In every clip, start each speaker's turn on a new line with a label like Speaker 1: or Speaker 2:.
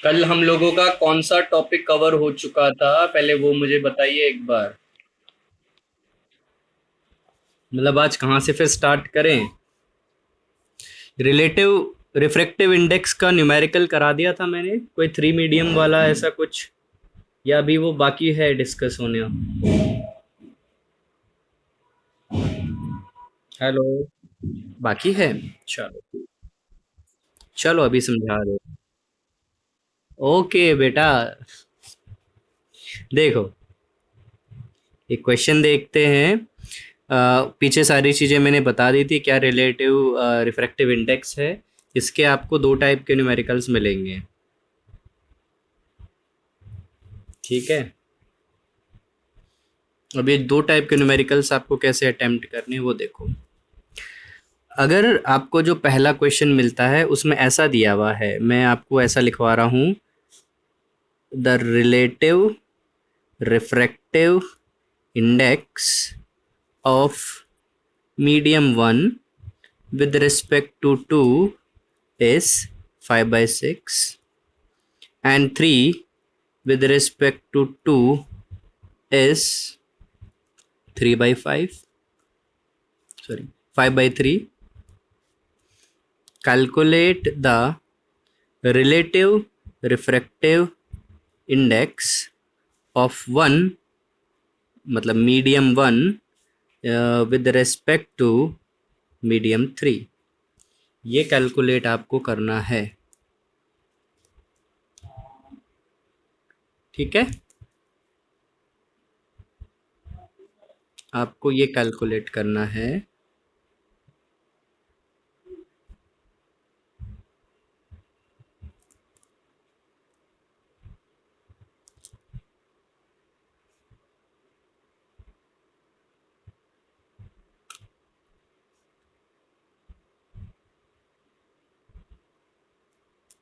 Speaker 1: कल हम लोगों का कौन सा टॉपिक कवर हो चुका था, पहले वो मुझे बताइए एक बार। मतलब आज कहाँ से फिर स्टार्ट करें? रिलेटिव रिफ्रैक्टिव इंडेक्स का न्यूमेरिकल करा दिया था मैंने, कोई थ्री मीडियम वाला ऐसा कुछ, या अभी वो बाकी है डिस्कस होने? हेलो। बाकी है। चलो। चलो अभी समझा दो। ओके बेटा। देखो, एक क्वेश्चन देखते हैं। पीछे सारी चीज़ें मैंने बता दी थी, क्या रिलेटिव रिफ्रैक्टिव इंडेक्स है। इसके आपको दो टाइप के न्यूमेरिकल्स मिलेंगे। ठीक है। अब ये दो टाइप के न्यूमेरिकल्स आपको कैसे अटेम्प्ट करने हैं वो देखो। अगर आपको जो पहला क्वेश्चन मिलता है उसमें ऐसा दिया हुआ है, मैं आपको ऐसा लिखवा रहा हूँ, the relative refractive index of medium one with respect to 2 is 5/6, and 3 with respect to 2 is 3/5, sorry, 5/3. Calculate the relative refractive index of 1, मतलब medium 1, with respect to medium 3। ये कैलकुलेट आपको करना है। ठीक है, आपको ये कैलकुलेट करना है।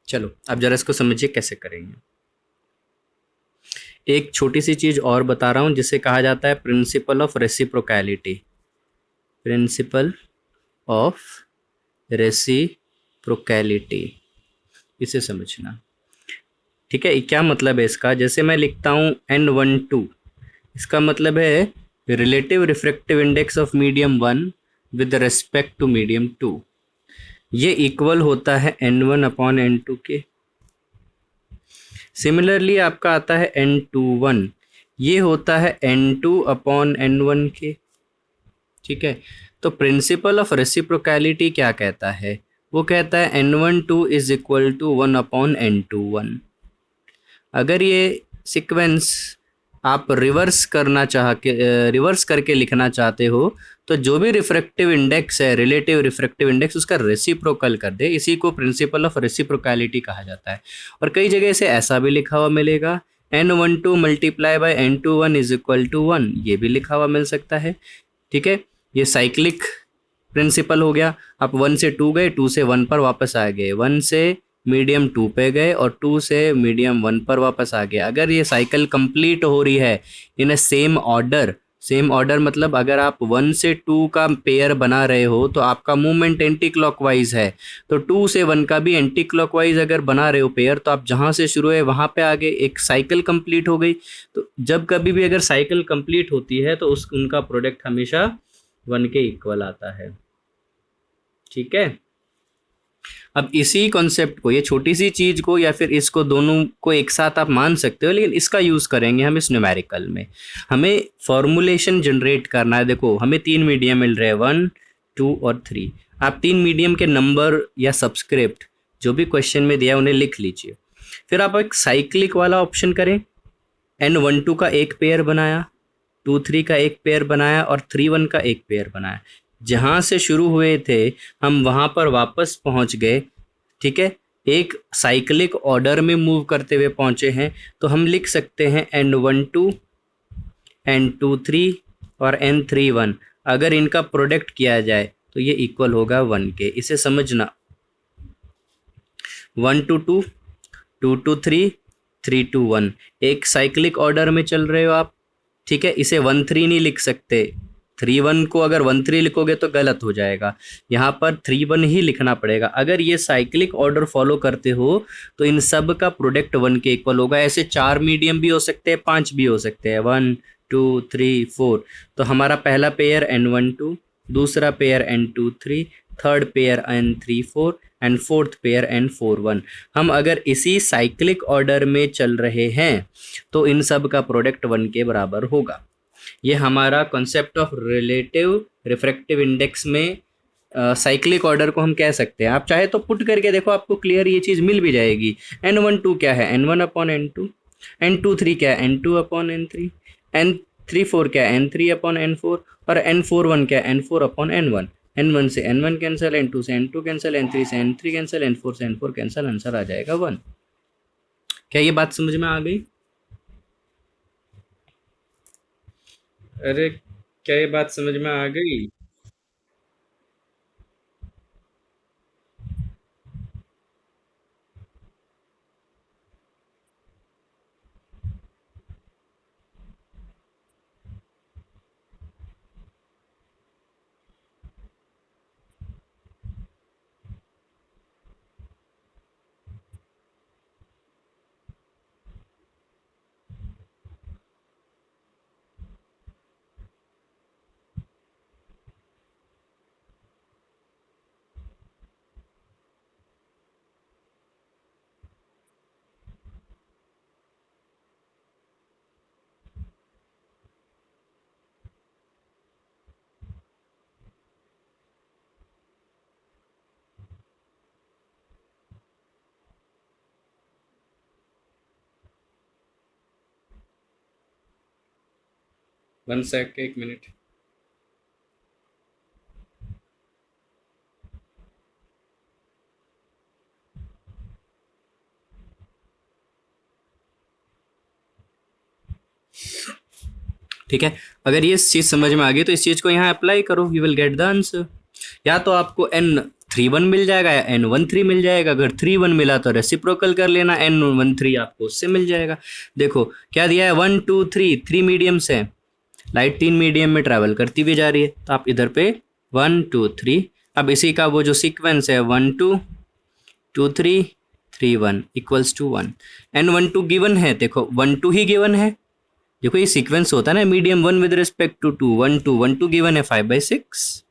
Speaker 1: चलो अब जरा इसको समझिए कैसे करेंगे। एक छोटी सी चीज और बता रहा हूं जिसे कहा जाता है प्रिंसिपल ऑफ रेसिप्रोकैलिटी। प्रिंसिपल ऑफ रेसिप्रोकैलिटी, इसे समझना। ठीक है, क्या मतलब है इसका? जैसे मैं लिखता हूं N12, इसका मतलब है relative refractive index of medium 1 with respect to medium 2। ये इक्वल होता है N1/N2 के। सिमिलरली आपका आता है N21, ये होता है N2/N1 के। ठीक है, तो प्रिंसिपल ऑफ रेसिप्रोकैलिटी क्या कहता है? वो कहता है N12 is equal to 1/N21। अगर ये सीक्वेंस आप रिवर्स करके लिखना चाहते हो, तो जो भी रिफ्रैक्टिव इंडेक्स है, रिलेटिव रिफ्रैक्टिव इंडेक्स, उसका रेसिप्रोकल कर दे। इसी को प्रिंसिपल ऑफ रेसिप्रोकैलिटी कहा जाता है। और कई जगह से ऐसा भी लिखा हुआ मिलेगा, N12 multiply by N21 is equal to 1, ये भी लिखा हुआ मिल सकता है। ठीक है, ये साइक्लिक प्रिंसिपल हो गया। आप 1 से 2 गए, 2 से 1 पर वापस आ गए, 1 से मीडियम 2 पे गए और 2 से मीडियम 1 पर वापस आ गए। अगर ये साइकिल कंप्लीट हो रही है in a same order, same order मतलब अगर आप 1 से 2 का पेयर बना रहे हो तो आपका मूवमेंट एंटी क्लॉकवाइज है, तो 2 से 1 का भी एंटी क्लॉकवाइज अगर बना रहे हो पेयर, तो आप जहाँ से शुरू है वहाँ पे आगे एक साइकिल कंप्लीट हो गई। तो जब कभी भी अगर साइकिल कंप्लीट होती है तो उनका प्रोडक्ट हमेशा 1 के इक्वल आता है। ठीक है, अब इसी कॉन्सेप्ट को, ये छोटी सी चीज को या फिर इसको, दोनों को एक साथ आप मान सकते हो, लेकिन इसका यूज करेंगे हम इस न्यूमेरिकल में। हमें फॉर्मूलेशन जनरेट करना है। देखो, हमें 3 मीडियम मिल रहे हैं, 1, 2 और 3। आप 3 मीडियम के नंबर या सब्सक्रिप्ट जो भी क्वेश्चन में दिया है उन्हें लिख लीजिए। फिर आप एक साइक्लिक वाला ऑप्शन करें। N12 का एक पेयर बनाया, 2 3 का एक पेयर बनाया और 3 1 का एक पेयर बनाया। जहाँ से शुरू हुए थे हम वहाँ पर वापस पहुँच गए। ठीक है, एक साइक्लिक ऑर्डर में मूव करते हुए पहुँचे हैं। तो हम लिख सकते हैं N12 N23 और N31। अगर इनका प्रोडक्ट किया जाए तो ये इक्वल होगा 1 के। इसे समझना, 1 to 2, 2 to 3, 3 to 1, एक साइक्लिक ऑर्डर में चल रहे हो आप। ठीक है, इसे 1 3 नहीं लिख सकते, 3 1 को अगर 1 3 लिखोगे तो गलत हो जाएगा, यहाँ पर 3 1 ही लिखना पड़ेगा। अगर ये साइक्लिक ऑर्डर फॉलो करते हो तो इन सब का प्रोडक्ट 1 के इक्वल होगा। ऐसे 4 मीडियम भी हो सकते हैं, 5 भी हो सकते हैं, 1 2 3 4। तो हमारा पहला पेयर N1 2, दूसरा pair N2 3, third pair N3 4 and fourth pair N4 1। हम अगर इसी साइक्लिक ऑर्डर में चल रहे हैं तो इन सब का प्रोडक्ट 1 के बराबर होगा। ये हमारा concept of relative refractive index में साइक्लिक ऑर्डर को हम कह सकते हैं। आप चाहे तो पुट करके देखो, आपको क्लियर ये चीज़ मिल भी जाएगी। N1 2 क्या है, N1/N2। N2 3 क्या है, N2/N3। N3 4 क्या है, N3/N4। और N4 1 क्या है, N4/N1। N1 से N1 कैंसिल, N2 से N2 कैंसिल, N3 से N3 कैंसिल, N4 से N4 कैंसिल, आंसर आ जाएगा 1। क्या ये बात समझ में आ गई? अरे क्या ये बात समझ में आ गई? 1 सेक, 1 मिनट। ठीक है, अगर ये चीज़ समझ में आ गई तो इस चीज़ को यहाँ अप्लाई करो, you will get the answer. या तो आपको N31 मिल जाएगा या N13 मिल जाएगा। अगर 3 1 मिला तो रेसिप्रोकल कर लेना, N13 आपको उससे मिल जाएगा। देखो क्या दिया है, 1 2 3, 3 मीडियम्स है, लाइट 3 मीडियम में ट्रैवल करती हुई जा रही है, तो आप इधर पे 1 2 3। अब इसी का वो जो सीक्वेंस है 1 2 2 3 3 1 इक्वल्स टू 1। N12 गिवन है, देखो 1 2 ही गिवन है। देखो ये सीक्वेंस होता है ना, medium 1 with respect to 2, 1 2 1 2 given है, 5/6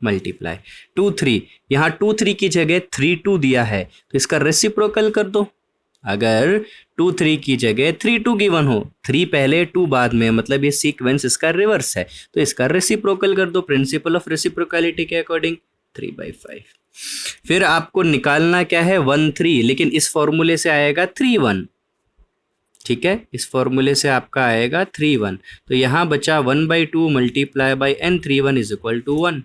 Speaker 1: मल्टीप्लाई 2 3। यहाँ 2 3 की जगह 3 2 दिया है तो इसका रेसिप्रोकल कर दो। अगर 2 3 की जगह 3 2 गिवन हो, 3 पहले 2 बाद में, मतलब ये सीक्वेंस इसका रिवर्स है, तो इसका रेसिप्रोकल कर दो प्रिंसिपल ऑफ रेसिप्रोकलिटी के अकॉर्डिंग, 3/5। फिर आपको निकालना क्या है, 1 3, लेकिन इस फॉर्मूले से आएगा 3 1। ठीक है, इस फॉर्मूले से आपका आएगा 3 1। तो यहाँ बचा 1/2 multiply by N31 is equal to 1।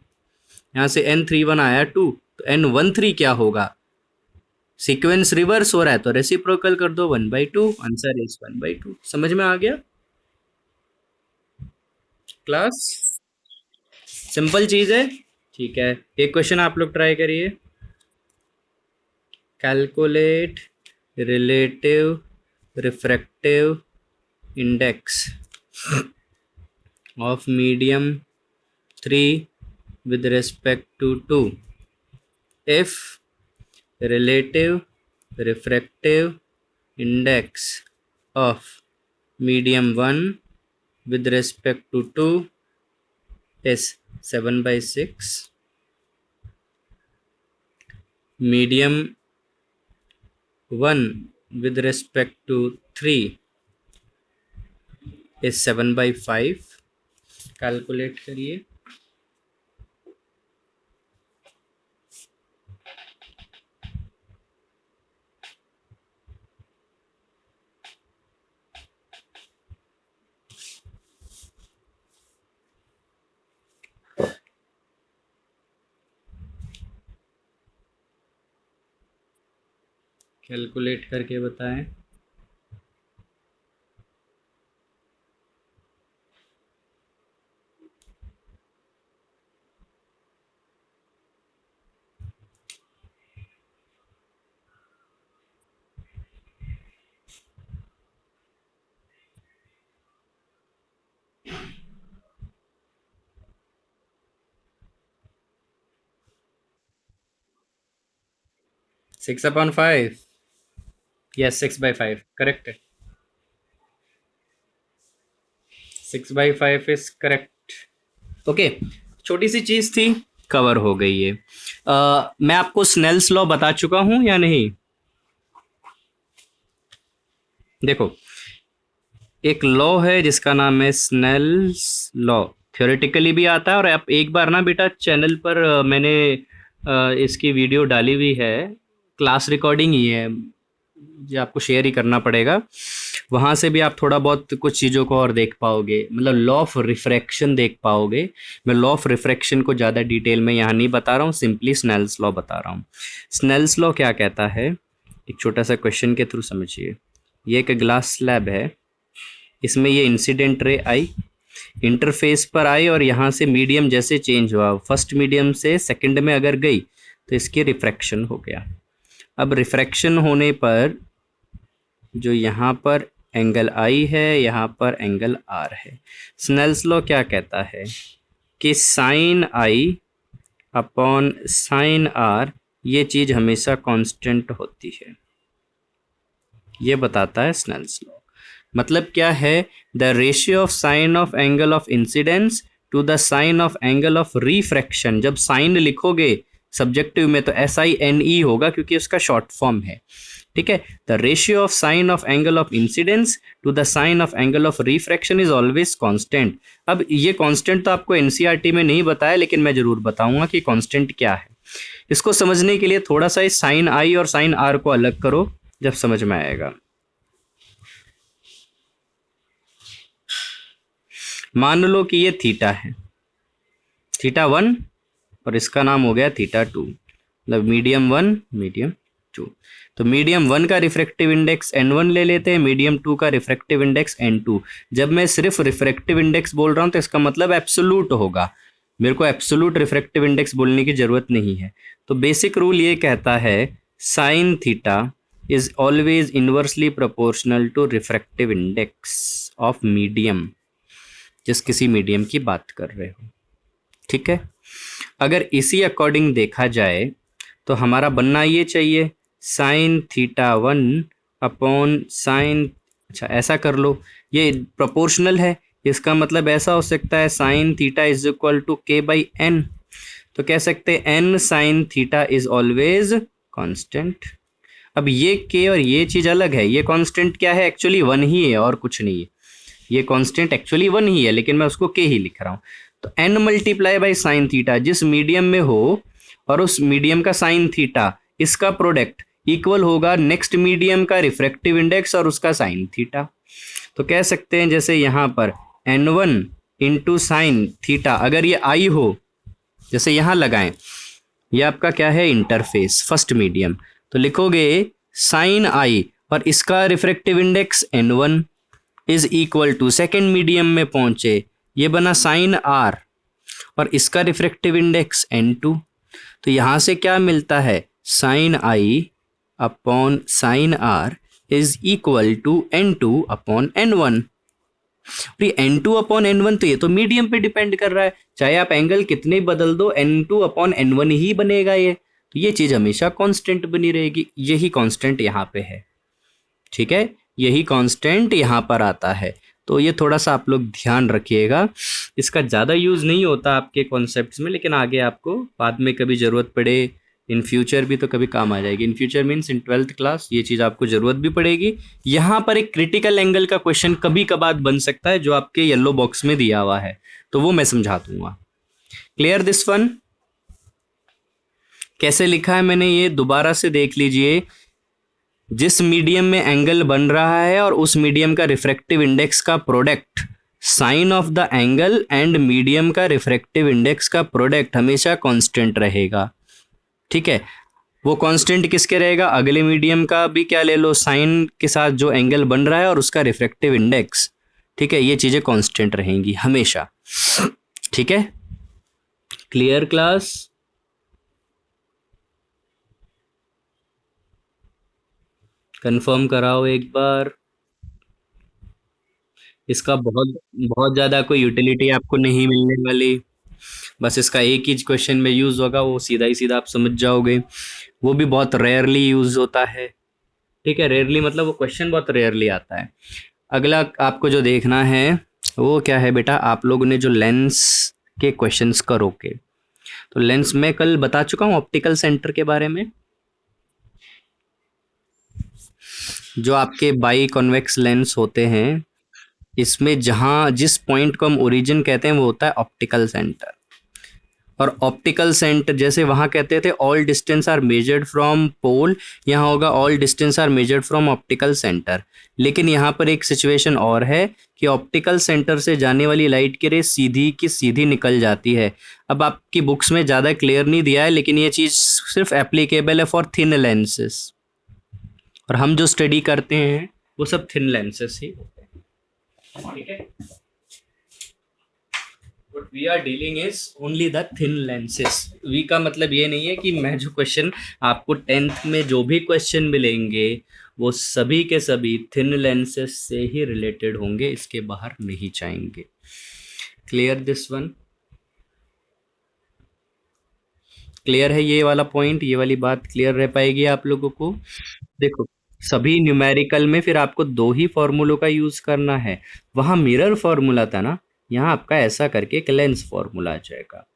Speaker 1: यहाँ से N31 आया 2, तो N13 क्या होगा, सीक्वेंस रिवर्स हो रहा है तो रेसिप्रोकल कर दो, 1/2, आंसर इज 1/2। समझ में आ गया क्लास? सिंपल चीज है। ठीक है, एक क्वेश्चन आप लोग ट्राई करिए। Calculate relative refractive index of medium 3 with respect to 2 if relative refractive index of medium 1 with respect to 2 is 7/6, medium 1 with respect to 3 is 7/5। Calculate करिए। कैलकुलेट करके बताएं। 6/5। यस, 6/5 करेक्ट है। 6/5 इज करेक्ट। ओके, छोटी सी चीज थी, cover हो गई है। मैं आपको स्नेल्स लॉ बता चुका हूं या नहीं? देखो, एक लॉ है जिसका नाम है स्नेल्स लॉ। थ्योरेटिकली भी आता है, और आप एक बार ना बेटा चैनल पर मैंने इसकी वीडियो डाली हुई है, क्लास रिकॉर्डिंग ही है, जो आपको शेयर ही करना पड़ेगा। वहाँ से भी आप थोड़ा बहुत कुछ चीज़ों को और देख पाओगे, मतलब लॉ ऑफ रिफ्रैक्शन देख पाओगे। मैं लॉ ऑफ रिफ्रैक्शन को ज़्यादा डिटेल में यहाँ नहीं बता रहा हूँ, सिंपली स्नेल्स लॉ बता रहा हूँ। स्नेल्स लॉ क्या कहता है, एक छोटा सा क्वेश्चन के थ्रू समझिए। ये एक ग्लास स्लैब है, इसमें ये इंसिडेंट रे आई, इंटरफेस पर आई, और यहाँ से मीडियम जैसे चेंज हुआ, फर्स्ट मीडियम से सेकंड में अगर गई तो इसकी रिफ्रैक्शन हो गया। अब रिफ्रैक्शन होने पर जो यहाँ पर एंगल आई है, यहाँ पर एंगल आर है। स्नेल्स लॉ क्या कहता है कि sine I upon sine R ये चीज़ हमेशा कांस्टेंट होती है, ये बताता है स्नेल्स लॉ। मतलब क्या है, the ratio of sine of angle of incidence to the sine of angle of refraction. जब साइन लिखोगे सब्जेक्टिव में तो SINE होगा, क्योंकि उसका शॉर्ट फॉर्म है। ठीक है, the ratio of sine of angle of incidence to the sine of angle of refraction is always constant. अब ये कांस्टेंट तो आपको NCERT में नहीं बताया, लेकिन मैं जरूर बताऊंगा कि कांस्टेंट क्या है। इसको समझने के लिए थोड़ा सा इस साइन आई और साइन आर को अलग करो, जब समझ में आएगा। मान लो कि ये थीटा है, θ1, और इसका नाम हो गया θ2, मतलब मीडियम 1 मीडियम 2। तो मीडियम 1 का रिफ्रैक्टिव इंडेक्स N1 ले लेते हैं, मीडियम 2 का रिफ्रैक्टिव इंडेक्स N2। जब मैं सिर्फ रिफ्रैक्टिव इंडेक्स बोल रहा हूँ तो इसका मतलब एब्सोल्यूट होगा, मेरे को एब्सोल्यूट रिफ्रैक्टिव इंडेक्स बोलने की जरूरत नहीं है। तो बेसिक रूल ये कहता है sine theta is always inversely proportional to refractive index of medium, जिस किसी मीडियम की बात कर रहे हो। ठीक है, अगर इसी अकॉर्डिंग देखा जाए तो हमारा बनना ये चाहिए साइन θ1 अपॉन साइन, अच्छा ऐसा कर लो, ये प्रोपोर्शनल है, इसका मतलब ऐसा हो सकता है sine theta is equal to k/n। तो कह सकते हैं n sine theta is always constant. अब ये k और ये चीज़ अलग है, ये कांस्टेंट क्या है, एक्चुअली 1 ही है और कुछ नहीं है। ये कांस्टेंट एक्चुअली 1 ही है, लेकिन मैं उसको k ही लिख रहा हूँ। तो n multiply by sine theta, जिस मीडियम में हो और उस मीडियम का साइन थीटा, इसका प्रोडक्ट इक्वल होगा नेक्स्ट मीडियम का रिफ्रैक्टिव इंडेक्स और उसका साइन थीटा। तो कह सकते हैं जैसे यहाँ पर N1 इंटू साइन थीटा, अगर ये I हो, जैसे यहाँ लगाएं, ये आपका क्या है, इंटरफेस फर्स्ट मीडियम, तो लिखोगे साइन I और इसका refractive index N1 is equal to second medium में पहुंचे, ये बना साइन R और इसका रिफ्रैक्टिव इंडेक्स N2। तो यहाँ से क्या मिलता है, sine I upon sine R is equal to N2 upon N1। N2 upon N1, तो ये तो मीडियम पे डिपेंड कर रहा है, चाहे आप एंगल कितने बदल दो N2 अपॉन N1 ही बनेगा ये। तो ये चीज़ हमेशा कांस्टेंट बनी रहेगी, यही कांस्टेंट यहाँ पे है। ठीक है, यही कांस्टेंट यहाँ पर आता है। तो ये थोड़ा सा आप लोग ध्यान रखिएगा, इसका ज़्यादा यूज़ नहीं होता आपके कॉन्सेप्ट्स में, लेकिन आगे आपको बाद में कभी ज़रूरत पड़े, इन फ्यूचर भी तो कभी काम आ जाएगी। In future means in 12th class ये चीज़ आपको ज़रूरत भी पड़ेगी। यहाँ पर एक क्रिटिकल एंगल का क्वेश्चन कभी कभार बन सकता है, जो आपके येलो बॉक्स में दिया हुआ है, तो वो मैं समझा दूंगा। Clear this one? कैसे लिखा है मैंने ये दोबारा से देख लीजिए। जिस मीडियम में एंगल बन रहा है और उस मीडियम का रिफ्रैक्टिव इंडेक्स का product, sine of the angle and medium का रिफ्रैक्टिव इंडेक्स का प्रोडक्ट हमेशा कांस्टेंट रहेगा। ठीक है, वो कांस्टेंट किसके रहेगा, अगले मीडियम का भी क्या ले लो, साइन के साथ जो एंगल बन रहा है और उसका रिफ्रैक्टिव इंडेक्स। ठीक है, ये चीज़ें कांस्टेंट रहेंगी हमेशा। ठीक है, क्लियर क्लास? कंफर्म कराओ एक बार। इसका बहुत बहुत ज़्यादा कोई यूटिलिटी आपको नहीं मिलने वाली। बस इसका एक ही क्वेश्चन में यूज होगा, वो सीधा ही सीधा आप समझ जाओगे। वो भी बहुत रेयरली यूज होता है। ठीक है, रेयरली मतलब वो क्वेश्चन बहुत रेयरली आता है। अगला आपको जो देखना है वो क्या है बेटा, आप लोगों ने जो लेंस के क्वेश्चंस करोगे, तो लेंस में कल बता चुका हूँ ऑप्टिकल सेंटर के बारे में। जो आपके बाई कॉन्वेक्स लेंस होते हैं, इसमें जहां जिस पॉइंट को हम ओरिजिन कहते हैं वो होता है ऑप्टिकल सेंटर। और ऑप्टिकल सेंटर जैसे वहां कहते थे all distance are measured from pole, यहाँ होगा all distance are measured from optical centre. लेकिन यहाँ पर एक सिचुएशन और है कि ऑप्टिकल सेंटर से जाने वाली लाइट की रे सीधी की सीधी निकल जाती है। अब आपकी बुक्स में ज़्यादा क्लियर नहीं दिया है, लेकिन ये चीज़ सिर्फ एप्लीकेबल है फॉर थिन लेंसेज, और हम जो स्टडी करते हैं वो सब थिन लेंसेज ही होते हैं। ठीक है, what we are dealing is only the thin lenses। V का मतलब ये नहीं है कि मैं जो क्वेश्चन आपको टेंथ में जो भी क्वेश्चन मिलेंगे वो सभी के सभी थिन लेंसेस से ही रिलेटेड होंगे, इसके बाहर नहीं जाएंगे। Clear this one? क्लियर है ये वाला पॉइंट, ये वाली बात क्लियर रह पाएगी आप लोगों को? देखो, सभी न्यूमेरिकल में फिर आपको दो ही फॉर्मूलों का यूज करना है। वहां मिरर फॉर्मूला था ना, यहाँ आपका ऐसा करके एक लेंस फॉर्मूला आ जाएगा।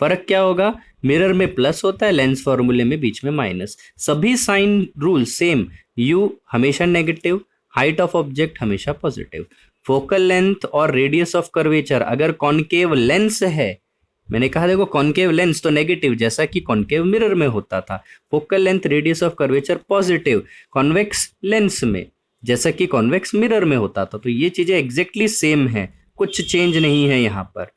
Speaker 1: फर्क क्या होगा, मिरर में प्लस होता है, लेंस फॉर्मूले में बीच में माइनस। सभी साइन रूल सेम, यू हमेशा नेगेटिव, हाइट ऑफ ऑब्जेक्ट हमेशा पॉजिटिव। फोकल लेंथ और रेडियस ऑफ कर्वेचर, अगर कॉनकेव लेंस है, मैंने कहा देखो कॉनकेव लेंस तो नेगेटिव जैसा कि कॉनकेव मिरर में होता था, focal length radius of curvature positive convex lens में, जैसा कि कॉन्वेक्स मिरर में होता था। तो ये चीजें एग्जैक्टली सेम है, कुछ चेंज नहीं है यहाँ पर।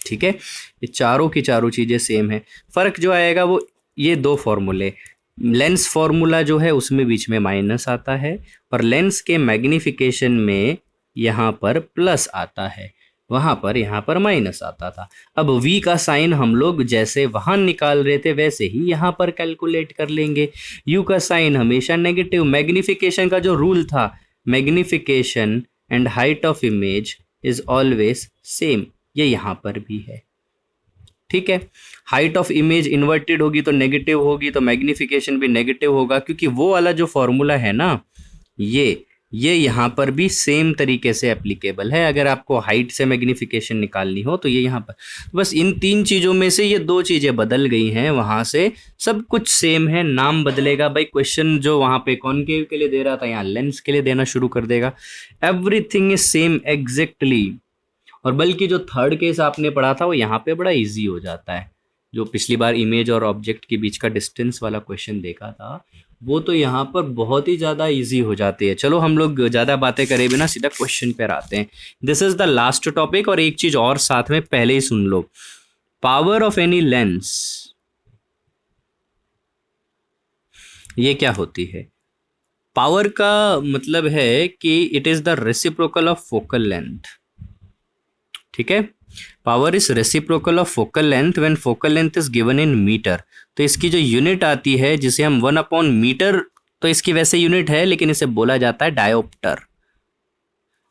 Speaker 1: ठीक है, ये चारों की चारों चीजें सेम है। फर्क जो आएगा वो ये दो फॉर्मूले, लेंस फॉर्मूला जो है उसमें बीच में माइनस आता है, और लेंस के मैग्निफिकेशन में यहाँ पर प्लस आता है, वहां पर यहाँ पर माइनस आता था। अब v का साइन हम लोग जैसे वहां निकाल रहे थे वैसे ही यहाँ पर कैलकुलेट कर लेंगे। u का साइन हमेशा नेगेटिव, मैग्निफिकेशन का जो रूल था, magnification and height of image is always same, ये यहाँ पर भी है। ठीक है, हाइट ऑफ इमेज इन्वर्टेड होगी तो नेगेटिव होगी, तो मैग्निफिकेशन भी नेगेटिव होगा, क्योंकि वो वाला जो फॉर्मूला है ना, ये यहाँ पर भी सेम तरीके से एप्लीकेबल है। अगर आपको हाइट से मैग्निफिकेशन निकालनी हो तो ये यहाँ पर, बस इन तीन चीज़ों में से ये दो चीज़ें बदल गई हैं, वहाँ से सब कुछ सेम है, नाम बदलेगा। भाई क्वेश्चन जो वहाँ पे कॉनकेव के लिए दे रहा था यहाँ लेंस के लिए देना शुरू कर देगा। Everything is same exactly. और बल्कि जो थर्ड केस आपने पढ़ा था वो यहाँ पे बड़ा इजी हो जाता है। जो पिछली बार इमेज और ऑब्जेक्ट के बीच का डिस्टेंस वाला क्वेश्चन देखा था, वो तो यहाँ पर बहुत ही ज़्यादा इजी हो जाती है। चलो हम लोग ज़्यादा बातें करे बिना सीधा क्वेश्चन पर आते हैं। This is the last topic. और एक चीज़ और साथ में पहले ही सुन लो, पावर ऑफ एनी लेंस ये क्या होती है? पावर का मतलब है कि it is the reciprocal of focal length. ठीक है, power is reciprocal of focal length when focal length is given in metre. तो इसकी जो यूनिट आती है जिसे हम 1/मीटर, तो इसकी वैसे यूनिट है लेकिन इसे बोला जाता है डायोप्टर।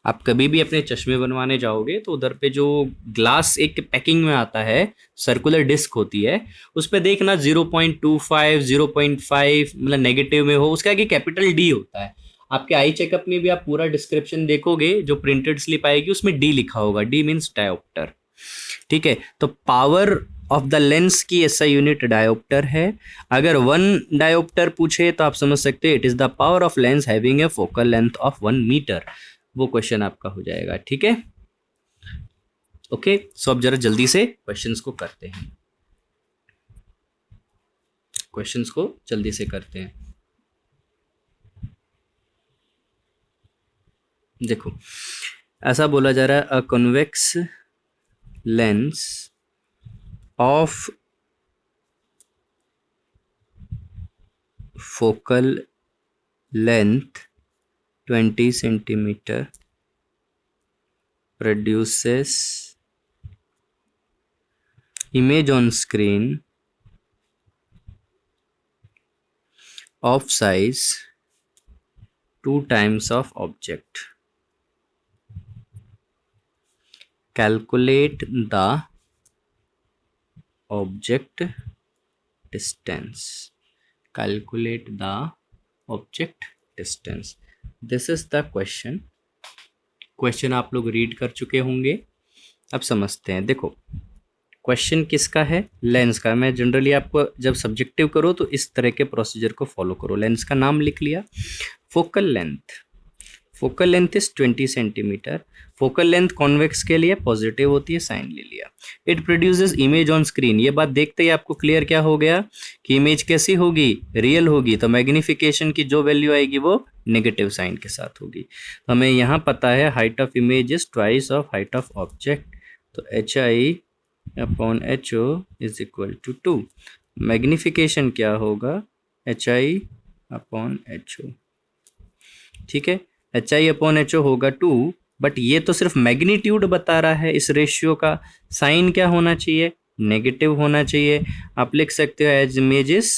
Speaker 1: आप कभी भी अपने चश्मे बनवाने जाओगे तो उधर पे जो ग्लास एक पैकिंग में आता है, सर्कुलर डिस्क होती है, उस पर देखना 0.25 0.5 मतलब नेगेटिव में हो, उसका आगे कैपिटल डी होता है। आपके आई चेकअप में भी आप पूरा डिस्क्रिप्शन देखोगे, जो प्रिंटेड स्लिप आएगी उसमें डी लिखा होगा, डी मीन्स डायोप्टर। ठीक है, तो पावर ऑफ द लेंस की ऐसा यूनिट डायोप्टर है। अगर 1 डायोप्टर पूछे तो आप समझ सकते हैं it is the power of lens having a focal length of 1 metre. वो क्वेश्चन आपका हो जाएगा। ठीक है, ओके। सो अब जरा जल्दी से क्वेश्चंस को करते हैं, क्वेश्चंस को जल्दी से करते हैं। देखो, ऐसा बोला जा रहा है, a convex lens of focal length 20 centimetre produces image on screen of size 2 times of object calculate the object distance. Calculate the object distance. This is the question. Question आप लोग रीड कर चुके होंगे, अब समझते हैं। देखो क्वेश्चन किसका है, लेंस का। मैं जनरली आपको जब सब्जेक्टिव करो तो इस तरह के प्रोसीजर को फॉलो करो। लेंस का नाम लिख लिया, focal length. Focal length is 20 centimetre. Focal length convex के लिए पॉजिटिव होती है, साइन ले लिया। It produces image on screen. ये बात देखते ही आपको क्लियर क्या हो गया कि इमेज कैसी होगी, रियल होगी, तो मैग्निफिकेशन की जो वैल्यू आएगी वो नेगेटिव साइन के साथ होगी। तो हमें यहाँ पता है height of image is twice of height of object, तो H I upon H O is equal to 2। Magnification क्या होगा, H I upon H O. ठीक है, H I upon H O होगा 2, बट ये तो सिर्फ मैग्नीट्यूड बता रहा है इस रेशियो का। साइन क्या होना चाहिए, नेगेटिव होना चाहिए। आप लिख सकते हो as image is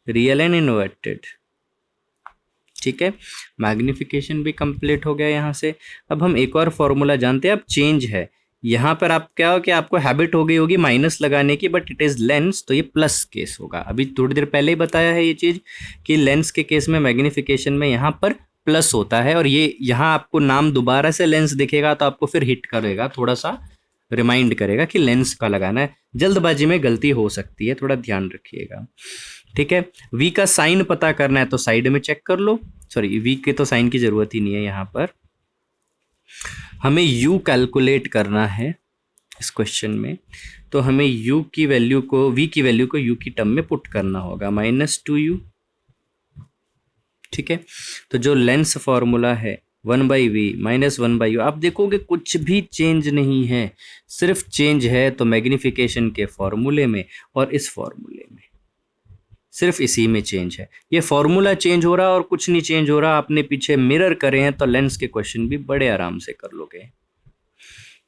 Speaker 1: real and inverted. ठीक है, मैग्निफिकेशन भी कंप्लीट हो गया यहाँ से। अब हम एक और फॉर्मूला जानते हैं, अब चेंज है। यहाँ पर आप क्या हो कि आपको हैबिट हो गई होगी माइनस लगाने की, बट इट इज लेंस, तो ये प्लस केस होगा। अभी थोड़ी देर पहले ही बताया है ये चीज कि लेंस के केस में मैग्निफिकेशन में यहाँ पर प्लस होता है। और ये यहाँ आपको नाम दोबारा से लेंस दिखेगा तो आपको फिर हिट करेगा, थोड़ा सा रिमाइंड करेगा कि लेंस का लगाना है। जल्दबाजी में गलती हो सकती है, थोड़ा ध्यान रखिएगा। ठीक है, वी का साइन पता करना है तो साइड में चेक कर लो। सॉरी, वी के तो साइन की जरूरत ही नहीं है यहाँ पर। हमें यू कैलकुलेट करना है इस क्वेश्चन में, तो हमें यू की वैल्यू को, वी की वैल्यू को यू की टर्म में पुट करना होगा, -2u। ठीक है, तो जो लेंस फॉर्मूला है 1/v -1/u, आप देखोगे कुछ भी चेंज नहीं है, सिर्फ चेंज है तो मैग्निफिकेशन के फॉर्मूले में और इस फॉर्मूले में, सिर्फ इसी में चेंज है। ये फॉर्मूला चेंज हो रहा है और कुछ नहीं चेंज हो रहा। आपने पीछे मिरर करे हैं तो लेंस के क्वेश्चन भी बड़े आराम से कर लोगे।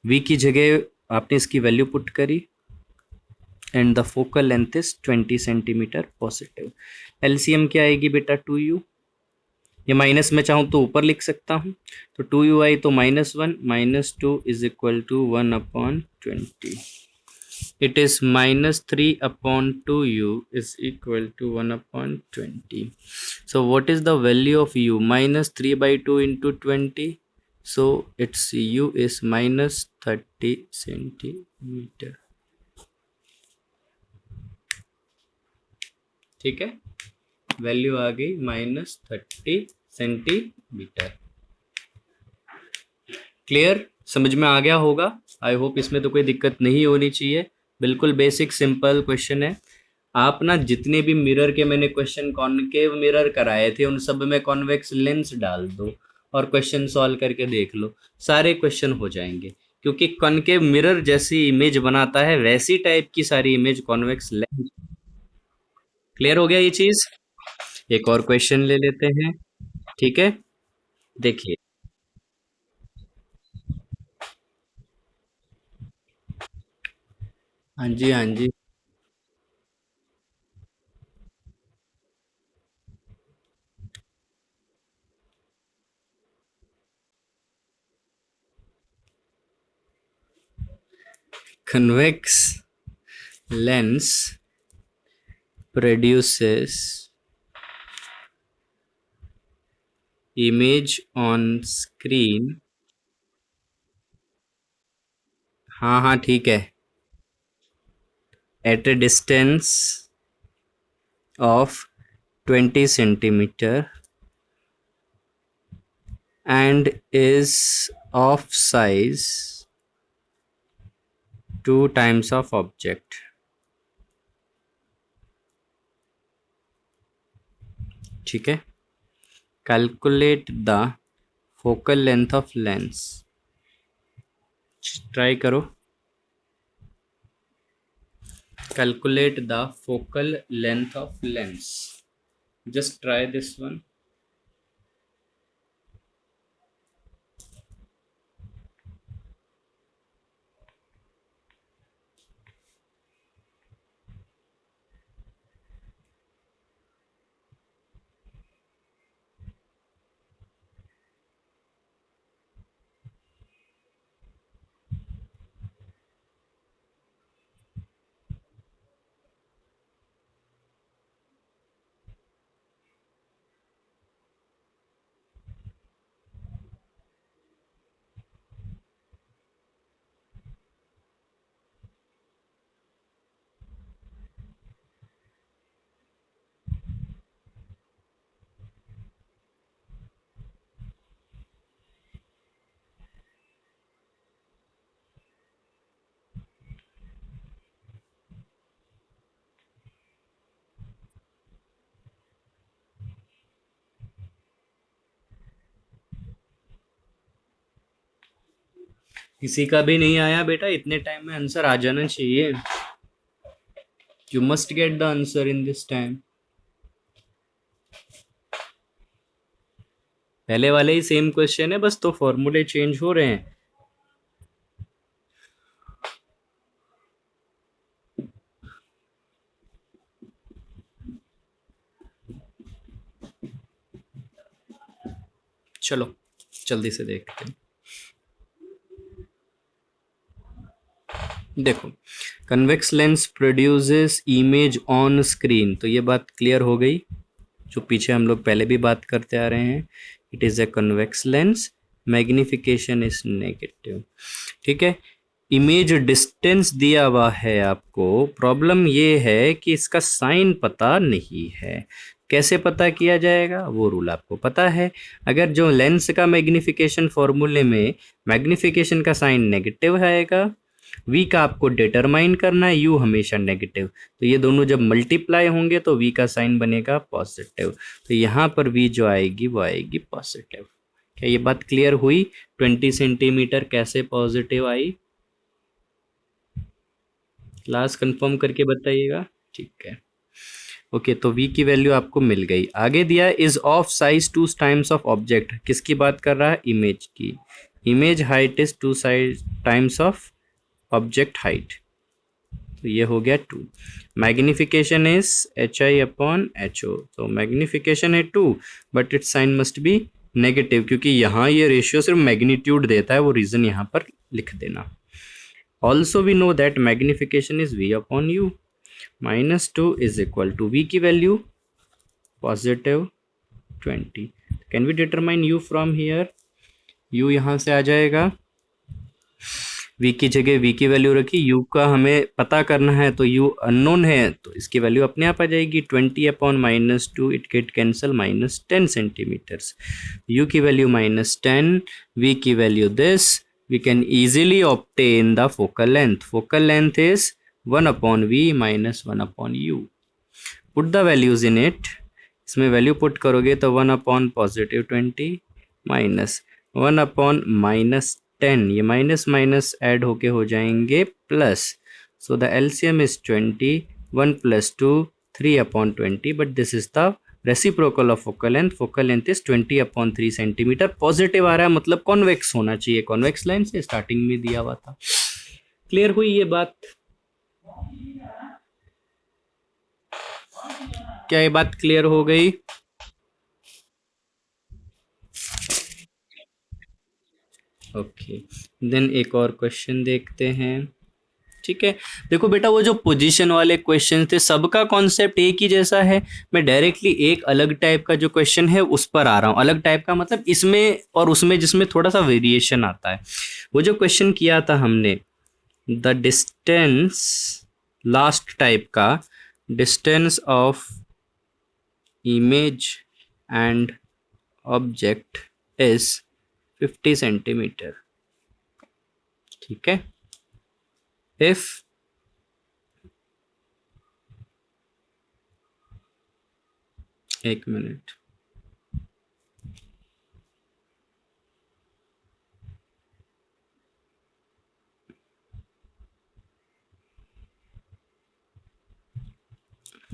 Speaker 1: v की जगह आपने इसकी वैल्यू पुट करी and the focal length is 20 centimetre positive. LCM क्या आएगी बेटा, 2u। ये माइनस में चाहूँ तो ऊपर लिख सकता हूँ, तो 2u आई तो -1, -2 is equal to 1/20। It is -3/2u is equal to 1/20. So what is the value of u? -3/2 into 20. So its u is -30 centimeter. ठीक है, वैल्यू आ गई -30 सेंटीमीटर। क्लियर, समझ में आ गया होगा। आई होप इसमें तो कोई दिक्कत नहीं होनी चाहिए। बिल्कुल बेसिक सिंपल क्वेश्चन है। आप ना जितने भी मिरर के मैंने क्वेश्चन कॉनकेव मिरर कराए थे उन सब में कॉन्वेक्स लेंस डाल दो और क्वेश्चन सॉल्व करके देख लो, सारे क्वेश्चन हो जाएंगे। क्योंकि कॉनकेव मिरर जैसी इमेज बनाता है वैसी टाइप की सारी इमेज कॉन्वेक्स लेंस। क्लियर हो गया ये चीज। एक और क्वेश्चन ले लेते हैं। ठीक है, देखिए। हाँ जी, हाँ जी। Convex lens produces image on screen। हाँ हाँ ठीक है, at a distance of 20 centimeter and is of size 2 times of object। ठीक है, calculate the focal length of lens। Try करो, calculate the focal length of lens। just try this one। किसी का भी नहीं आया बेटा, इतने टाइम में आंसर आ जाना चाहिए। You must get the answer in this time. पहले वाले ही सेम क्वेश्चन है, बस तो फॉर्मूले चेंज हो रहे हैं। चलो जल्दी से देखते हैं। देखो, convex lens produces image on screen, तो ये बात क्लियर हो गई जो पीछे हम लोग पहले भी बात करते आ रहे हैं। It is a convex lens, magnification is negative. ठीक है, इमेज डिस्टेंस दिया हुआ है आपको। प्रॉब्लम ये है कि इसका साइन पता नहीं है। कैसे पता किया जाएगा वो रूल आपको पता है। अगर जो लेंस का मैग्निफिकेशन फॉर्मूले में मैग्निफिकेशन का साइन नेगेटिव आएगा, वी का आपको डिटरमाइन करना है, यू हमेशा नेगेटिव, तो ये दोनों जब मल्टीप्लाई होंगे तो वी का साइन बनेगा पॉजिटिव। तो यहाँ पर वी जो आएगी वो आएगी पॉजिटिव। क्या ये बात क्लियर हुई? 20 सेंटीमीटर कैसे पॉजिटिव आई? क्लास कंफर्म करके बताइएगा। ठीक है, ओके। तो v की वैल्यू आपको मिल गई। आगे दिया is of size 2 times of object. किसकी बात कर रहा है? इमेज की। Image height is 2 size times of object height, तो ये हो गया 2। मैग्निफिकेशन इज HI/HO, तो मैग्निफिकेशन है 2 but it's sign must be negative, क्योंकि यहाँ ये रेशियो सिर्फ मैग्नीट्यूड देता है, वो रीजन यहाँ पर लिख देना। Also we know that magnification is V/U, -2 is equal to v की value positive 20। Can we determine u from here? u यहाँ से आ जाएगा, v की जगह v की वैल्यू रखी, u का हमें पता करना है तो u अननोन है, तो इसकी वैल्यू अपने आप आ जाएगी 20/-2, it get cancel, -10 centimetres. u की वैल्यू -10, v की value this, we can easily obtain the focal length. Focal length is 1/v minus 1/u. Put the values in it. इसमें वैल्यू पुट करोगे तो 1/+20 माइनस 1/-10, ये माइनस माइनस ऐड होके हो जाएंगे plus. So the LCM is 20, 1 + 2, 3/20, but this is the reciprocal of focal length. Focal length is 20/3 centimetre. Positive आ रहा है मतलब कॉन्वेक्स होना चाहिए, कॉन्वेक्स लेंस से स्टार्टिंग में दिया हुआ था। क्लियर हुई ये बात? क्या ये बात क्लियर हो गई? ओके, देन एक और क्वेश्चन देखते हैं। ठीक है, देखो बेटा, वो जो पोजीशन वाले क्वेश्चन थे सबका कॉन्सेप्ट एक ही जैसा है। मैं डायरेक्टली एक अलग टाइप का जो क्वेश्चन है उस पर आ रहा हूँ। अलग टाइप का मतलब इसमें और उसमें जिसमें थोड़ा सा वेरिएशन आता है। वो जो क्वेश्चन किया था हमने, द डिस्टेंस, लास्ट टाइप का, distance of image and object is 50 centimetre. ठीक है, इफ एक minute,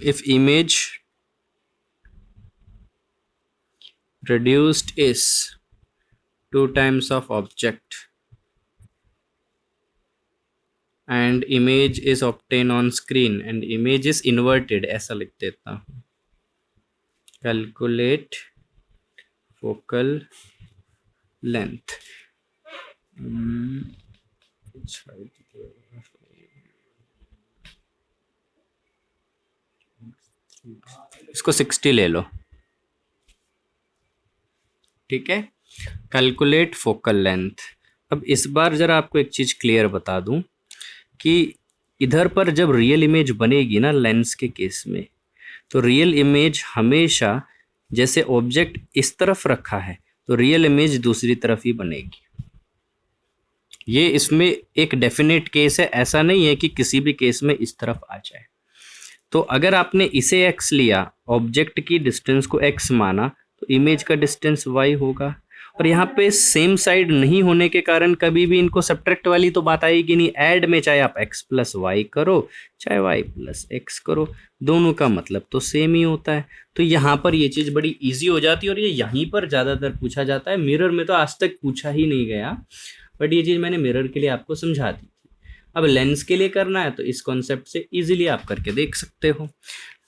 Speaker 1: if image reduced is 2 times of object and image is obtained on screen and image is inverted, ऐसा लिख देता हूँ। Calculate focal length. इसको 60 ले लो। ठीक है, कैलकुलेट फोकल लेंथ। अब इस बार जरा आपको एक चीज़ क्लियर बता दूं कि इधर पर जब रियल इमेज बनेगी ना लेंस के केस में, तो रियल इमेज हमेशा, जैसे ऑब्जेक्ट इस तरफ रखा है तो रियल इमेज दूसरी तरफ ही बनेगी। ये इसमें एक डेफिनेट केस है, ऐसा नहीं है कि किसी भी केस में इस तरफ आ जाए। तो अगर आपने इसे x लिया, ऑब्जेक्ट की डिस्टेंस को x माना, तो इमेज का डिस्टेंस y होगा। और यहाँ पे सेम साइड नहीं होने के कारण कभी भी इनको सब्ट्रैक्ट वाली तो बात आएगी नहीं। ऐड में चाहे आप x प्लस वाई करो चाहे y प्लस एक्स करो, दोनों का मतलब तो सेम ही होता है। तो यहाँ पर ये चीज़ बड़ी इजी हो जाती है और ये यहीं पर ज़्यादातर पूछा जाता है। मिरर में तो आज तक पूछा ही नहीं गया, बट ये चीज़ मैंने मिरर के लिए आपको समझा दी थी। अब लेंस के लिए करना है तो इस कॉन्सेप्ट से इजीली आप करके देख सकते हो।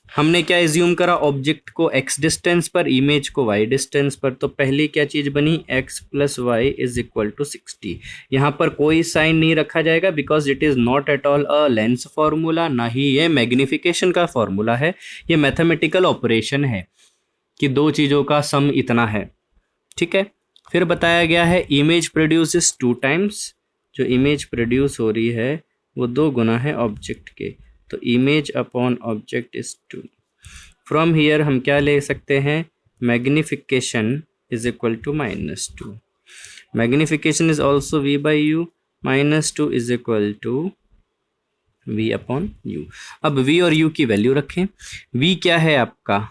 Speaker 1: हमने क्या एज्यूम करा, ऑब्जेक्ट को x डिस्टेंस पर, इमेज को y डिस्टेंस पर। तो पहली क्या चीज़ बनी, x plus y is equal to 60। यहाँ पर कोई साइन नहीं रखा जाएगा because it is not at all a lens formula, ना ही ये मैग्निफिकेशन का फॉर्मूला है। ये मैथमेटिकल ऑपरेशन है कि दो चीज़ों का सम इतना है, ठीक है। फिर बताया गया है इमेज प्रोड्यूसेस 2 टाइम्स, जो इमेज प्रोड्यूस हो रही है वो 2 गुना है ऑब्जेक्ट के, तो image upon object is 2। From here हम क्या ले सकते हैं, magnification is equal to -2। Magnification is also v by u, -2 is equal to v upon u. अब v और u की वैल्यू रखें। v क्या है आपका,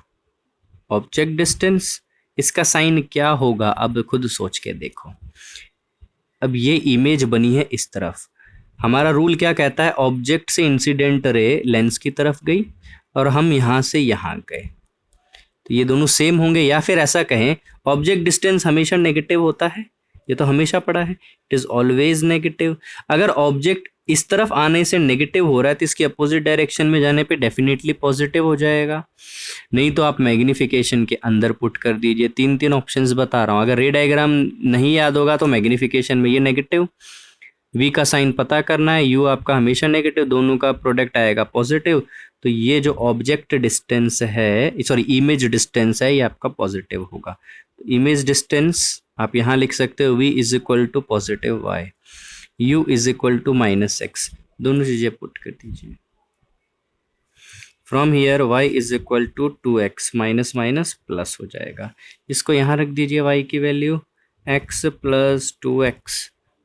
Speaker 1: ऑब्जेक्ट डिस्टेंस। इसका साइन क्या होगा, अब खुद सोच के देखो। अब ये इमेज बनी है इस तरफ, हमारा रूल क्या कहता है, ऑब्जेक्ट से इंसिडेंट रे लेंस की तरफ गई और हम यहाँ से यहाँ गए, तो ये दोनों सेम होंगे। या फिर ऐसा कहें, ऑब्जेक्ट डिस्टेंस हमेशा नेगेटिव होता है, ये तो हमेशा पड़ा है, इट इज़ ऑलवेज नेगेटिव। अगर ऑब्जेक्ट इस तरफ आने से नेगेटिव हो रहा है तो इसकी अपोजिट डायरेक्शन में जाने पे डेफिनेटली पॉजिटिव हो जाएगा। नहीं तो आप मैग्निफिकेशन के अंदर पुट कर दीजिए। 3 ऑप्शंस बता रहा हूँ, अगर रे डायग्राम नहीं याद होगा तो मैग्निफिकेशन में ये नेगेटिव, v का साइन पता करना है, u आपका हमेशा नेगेटिव, दोनों का प्रोडक्ट आएगा पॉजिटिव। तो ये जो ऑब्जेक्ट डिस्टेंस है, सॉरी इमेज डिस्टेंस है, ये आपका पॉजिटिव होगा। तो इमेज डिस्टेंस आप यहाँ लिख सकते हो, v is equal to positive y, u is equal to -x, दोनों चीज़ें पुट कर दीजिए। From here y is equal to 2x, minus minus plus हो जाएगा। इसको यहाँ रख दीजिए y की value, x plus 2x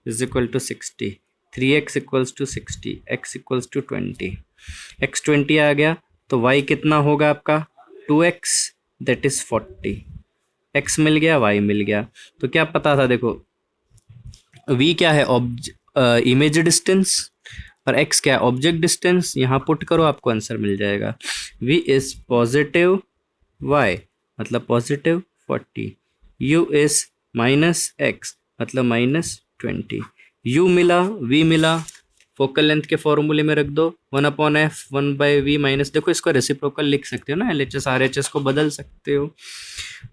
Speaker 1: is equal to 60, 3x equals to 60, x equals to 20, x 20 आ गया तो y कितना होगा आपका 2x, दैट इज 40। x मिल गया, y मिल गया। तो क्या पता था, देखो v क्या है, इमेज डिस्टेंस, और x क्या है, ऑब्जेक्ट डिस्टेंस। यहाँ पुट करो आपको आंसर मिल जाएगा। v इज पॉजिटिव y मतलब पॉजिटिव 40, u इज -x मतलब -20। u मिला, v मिला, फोकल लेंथ के फॉर्मूले में रख दो, 1/f 1/v माइनस, देखो इसको रेसिप्रोकल लिख सकते हो ना, LHS RHS को बदल सकते हो।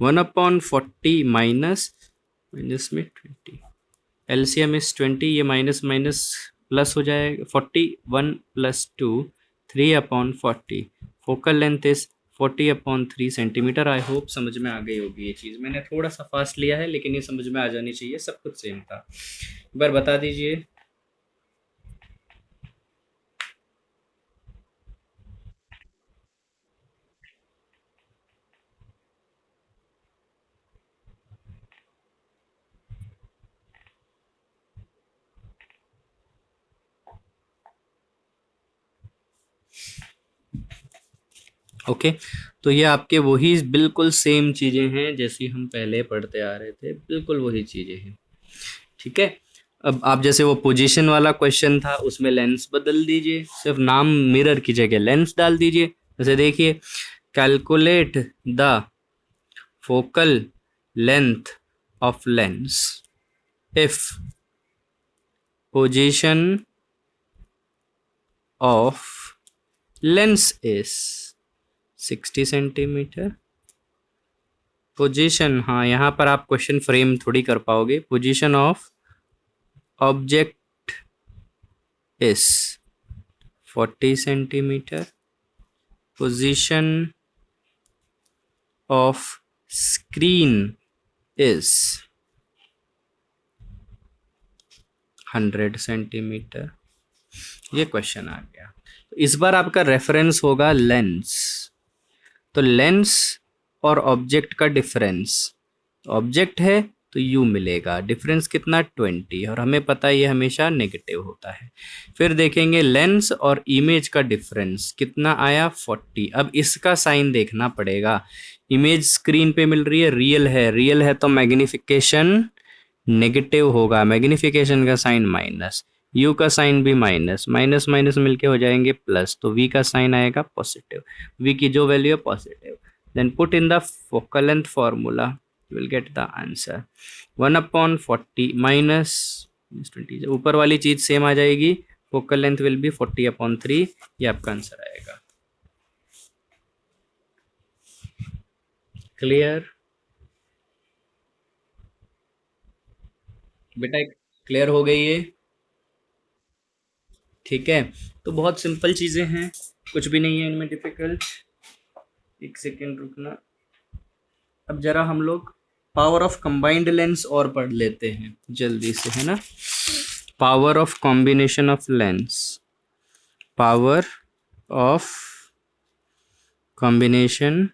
Speaker 1: 1/40 माइनस में 20, LCM इज 20, ये माइनस माइनस प्लस हो जाएगा, 41 + 2 3/40। Focal length is 40/3 centimetre. I hope समझ में आ गई होगी ये चीज़, मैंने थोड़ा सा फास्ट लिया है लेकिन ये समझ में आ जानी चाहिए, सब कुछ सेम था। एक बार बता दीजिए। ओके तो ये आपके वही बिल्कुल सेम चीज़ें हैं जैसी हम पहले पढ़ते आ रहे थे, बिल्कुल वही चीज़ें हैं, ठीक है। अब आप जैसे वो पोजीशन वाला क्वेश्चन था उसमें लेंस बदल दीजिए, सिर्फ नाम मिरर की जगह लेंस डाल दीजिए। जैसे देखिए, calculate the focal length of lens if position of lens is 60 centimetre. Position, हाँ यहाँ पर आप क्वेश्चन फ्रेम थोड़ी कर पाओगे। Position of object is 40 centimetre, position of screen is 100 centimetre. ये क्वेश्चन आ गया। तो इस बार आपका रेफरेंस होगा लेंस। तो लेंस और ऑब्जेक्ट का डिफरेंस, ऑब्जेक्ट है तो u मिलेगा, डिफरेंस कितना 20, और हमें पता है ये हमेशा नेगेटिव होता है। फिर देखेंगे लेंस और इमेज का डिफरेंस कितना आया 40। अब इसका साइन देखना पड़ेगा, इमेज स्क्रीन पे मिल रही है, रियल है तो मैग्निफिकेशन नेगेटिव होगा, मैग्निफिकेशन का साइन माइनस, यू का साइन भी माइनस, माइनस माइनस मिलके हो जाएंगे प्लस, तो वी का साइन आएगा पॉजिटिव, वी की जो वैल्यू है positive. Then put in the focal length formula, you will get the answer 1/40 minus 20, ऊपर वाली चीज सेम आ जाएगी, फोकल लेंथ विल बी 40/3, ये आपका आंसर आएगा। क्लियर बेटा, क्लियर हो गई ये? ठीक है, तो बहुत सिंपल चीजें हैं, कुछ भी नहीं है इनमें डिफिकल्ट। एक सेकेंड रुकना, अब जरा हम लोग पावर ऑफ कंबाइंड लेंस और पढ़ लेते हैं जल्दी से, है ना। Power of combination of lens, power of combination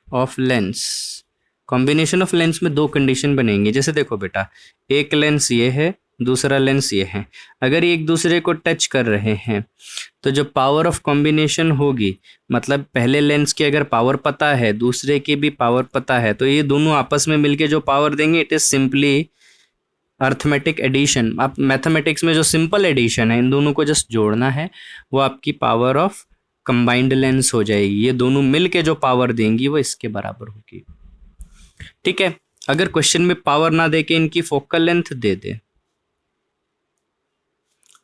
Speaker 1: of lens, combination of lens में दो कंडीशन बनेंगी। जैसे देखो बेटा, एक लेंस ये है, दूसरा लेंस ये है, अगर ये एक दूसरे को टच कर रहे हैं तो जो पावर ऑफ कॉम्बिनेशन होगी, मतलब पहले लेंस की अगर पावर पता है, दूसरे की भी पावर पता है, तो ये दोनों आपस में मिलके जो पावर देंगे, it is simply arithmetic addition. आप मैथमेटिक्स में जो सिंपल एडिशन है, इन दोनों को जस्ट जोड़ना है, वो आपकी पावर ऑफ कंबाइंड लेंस हो जाएगी। ये दोनों मिलके जो पावर देंगी वो इसके बराबर होगी। ठीक है, अगर क्वेश्चन में पावर ना दे के इनकी फोकल लेंथ दे दे,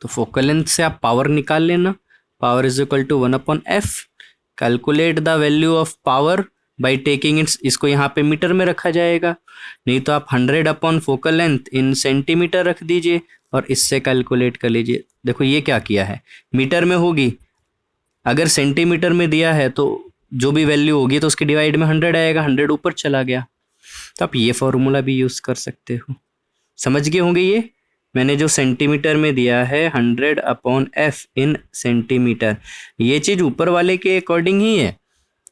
Speaker 1: तो फोकल लेंथ से आप पावर निकाल लेना, power is equal to 1/f, calculate the value of power by taking its, इसको यहाँ पे मीटर में रखा जाएगा, नहीं तो आप 100 फोकल लेंथ इन सेंटीमीटर रख दीजिए और इससे कैलकुलेट कर लीजिए। देखो ये क्या किया है, मीटर में होगी, अगर सेंटीमीटर में दिया है तो जो भी वैल्यू होगी तो उसके डिवाइड में 100 आएगा, 100 ऊपर चला गया। तो आप ये फॉर्मूला भी यूज़ कर सकते हो। समझ गए होंगे ये, मैंने जो सेंटीमीटर में दिया है 100/f इन सेंटीमीटर, ये चीज़ ऊपर वाले के अकॉर्डिंग ही है।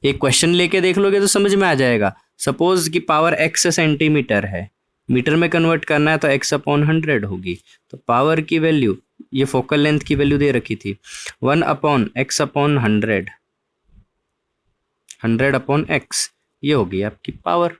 Speaker 1: एक क्वेश्चन लेके देख लोगे तो समझ में आ जाएगा। सपोज कि पावर x सेंटीमीटर है, मीटर में कन्वर्ट करना है तो x/100 होगी, तो पावर की वैल्यू, ये फोकल लेंथ की वैल्यू दे रखी थी 1/x/100, 100/x, ये होगी आपकी पावर।